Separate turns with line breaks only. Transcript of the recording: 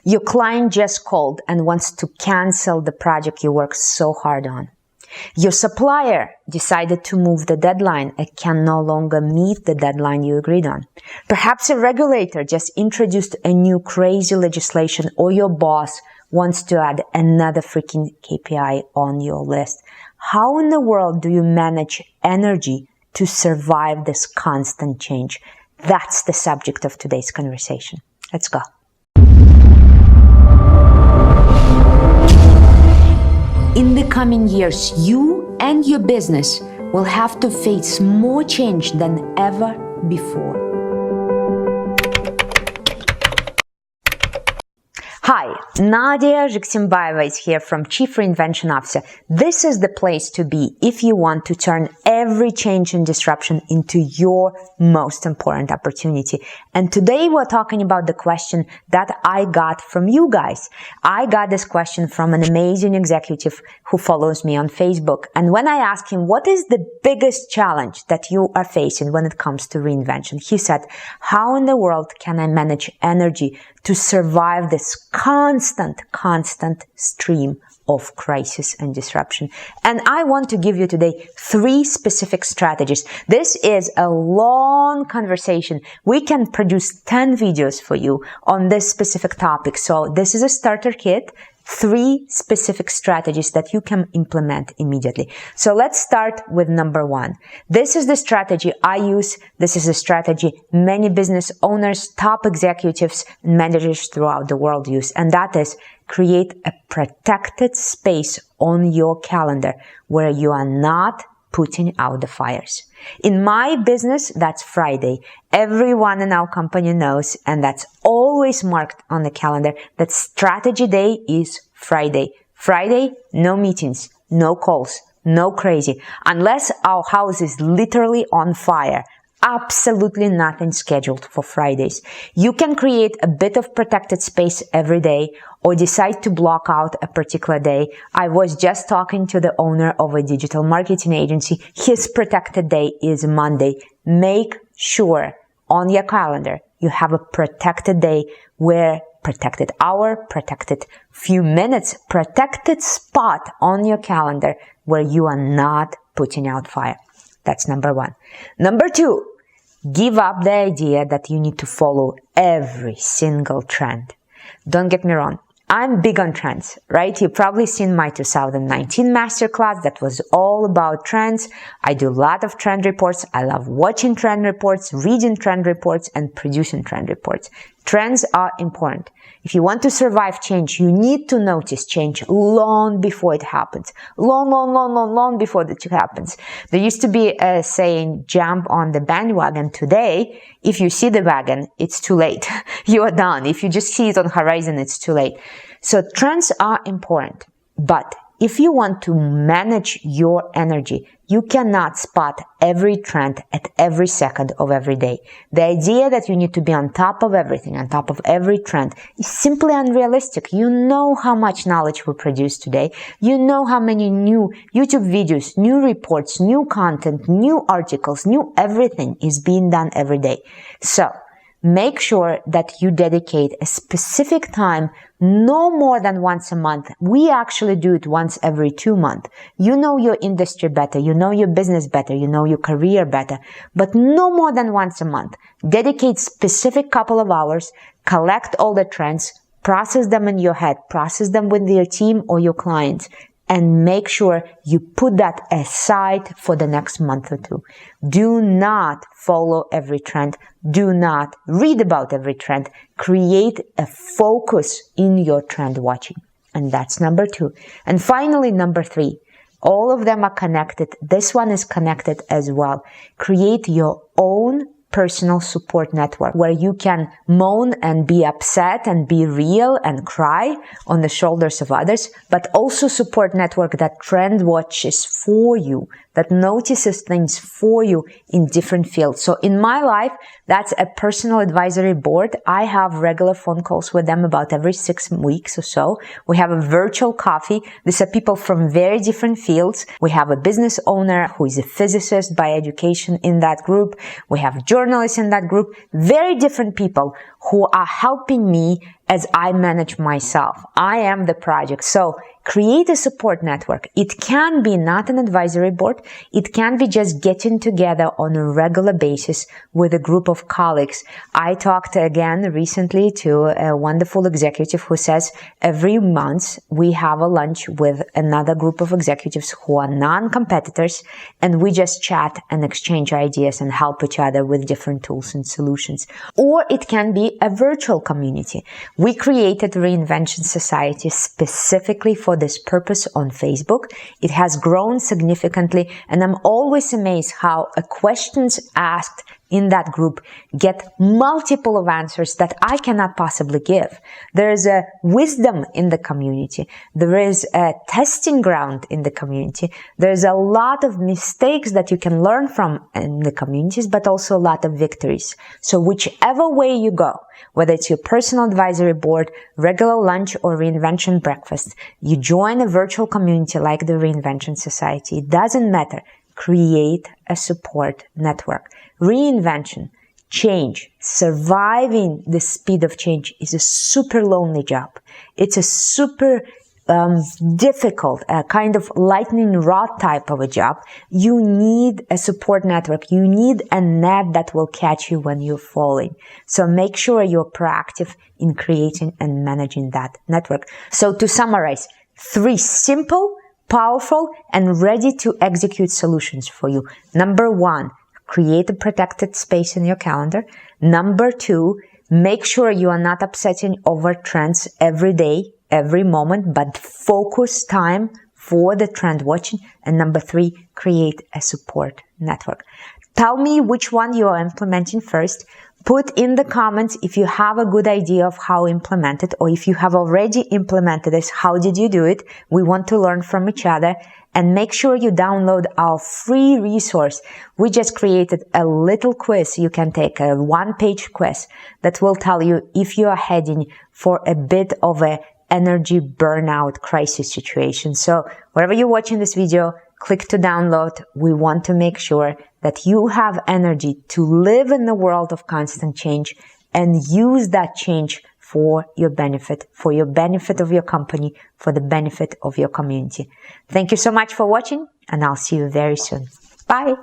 Your client just called and wants to cancel the project you worked so hard on. Your supplier decided to move the deadline and can no longer meet the deadline you agreed on. Perhaps a regulator just introduced a new crazy legislation, or your boss wants to add another freaking KPI on your list. How in the world do you manage energy to survive this constant change? That's the subject of today's conversation. Let's go. In the coming years, you and your business will have to face more change than ever before. Hi, Nadia Zhiksimbayeva is here from Chief Reinvention Officer. This is the place to be if you want to turn every change and disruption into your most important opportunity. And today we're talking about the question that I got from you guys. I got this question from an amazing executive who follows me on Facebook. And when I asked him, what is the biggest challenge that you are facing when it comes to reinvention? He said, how in the world can I manage energy to survive this constant stream of crisis and disruption? And I want to give you today 3 specific strategies. This is a long conversation. We can produce 10 videos for you on this specific topic. So this is a starter kit. 3 specific strategies that you can implement immediately. So let's start with number 1. This is the strategy I use. This is a strategy many business owners, top executives, and managers throughout the world use. And that is create a protected space on your calendar where you are not putting out the fires. In my business, that's Friday. Everyone in our company knows, and that's always marked on the calendar, that strategy day is Friday. Friday, no meetings, no calls, no crazy. Unless our house is literally on fire. Absolutely nothing scheduled for Fridays. You can create a bit of protected space every day or decide to block out a particular day. I was just talking to the owner of a digital marketing agency. His protected day is Monday. Make sure on your calendar you have a protected day where protected hour, protected few minutes, protected spot on your calendar where you are not putting out fire. That's number 1. Number 2, give up the idea that you need to follow every single trend. Don't get me wrong. I'm big on trends, right? You've probably seen my 2019 masterclass that was all about trends. I do a lot of trend reports. I love watching trend reports, reading trend reports, and producing trend reports. Trends are important. If you want to survive change, you need to notice change long before it happens. Long before it happens. There used to be a saying, jump on the bandwagon. Today, if you see the wagon, it's too late. You are done. If you just see it on horizon, it's too late. So trends are important, but if you want to manage your energy, you cannot spot every trend at every second of every day. The idea that you need to be on top of everything, on top of every trend, is simply unrealistic. You know how much knowledge we produce today. You know how many new YouTube videos, new reports, new content, new articles, new everything is being done every day. So, make sure that you dedicate a specific time, no more than once a month. We actually do it once every 2 months. You know your industry better, you know your business better, you know your career better, but no more than once a month. Dedicate specific couple of hours, collect all the trends, process them in your head, process them with your team or your clients, and make sure you put that aside for the next month or 2. Do not follow every trend. Do not read about every trend. Create a focus in your trend watching. And that's number 2. And finally, number 3. All of them are connected. This one is connected as well. Create your own personal support network where you can moan and be upset and be real and cry on the shoulders of others, but also support network that trend watches for you, that notices things for you in different fields. So in my life, that's a personal advisory board. I have regular phone calls with them about every 6 weeks or so. We have a virtual coffee. These are people from very different fields. We have a business owner who is a physicist by education in that group. We have journalists in that group. Very different people who are helping me as I manage myself. I am the project. So create a support network. It can be not an advisory board. It can be just getting together on a regular basis with a group of colleagues. I talked again recently to a wonderful executive who says every month we have a lunch with another group of executives who are non-competitors, and we just chat and exchange ideas and help each other with different tools and solutions. Or it can be a virtual community. We created Reinvention Society specifically for this purpose on Facebook. It has grown significantly, and I'm always amazed how questions asked in that group get multiple of answers that I cannot possibly give. There is a wisdom in the community. There is a testing ground in the community. There's a lot of mistakes that you can learn from in the communities, but also a lot of victories. So whichever way you go, whether it's your personal advisory board, regular lunch, or reinvention breakfast, you join a virtual community like the Reinvention Society. It doesn't matter. Create a support network. Reinvention, change, surviving the speed of change is a super lonely job. It's a super difficult, kind of lightning rod type of a job. You need a support network. You need a net that will catch you when you're falling. So make sure you're proactive in creating and managing that network. So to summarize, 3 simple, powerful, and ready to execute solutions for you. Number 1, create a protected space in your calendar. Number 2, make sure you are not obsessing over trends every day, every moment, but focus time for the trend watching. And number 3, create a support network. Tell me which one you are implementing first. Put in the comments if you have a good idea of how to implement it, or if you have already implemented this, how did you do it? We want to learn from each other. And make sure you download our free resource. We just created a little quiz. You can take a 1-page quiz that will tell you if you are heading for a bit of a energy burnout crisis situation. So wherever you're watching this video, click to download. We want to make sure that you have energy to live in the world of constant change and use that change for your benefit of your company, for the benefit of your community. Thank you so much for watching, and I'll see you very soon. Bye.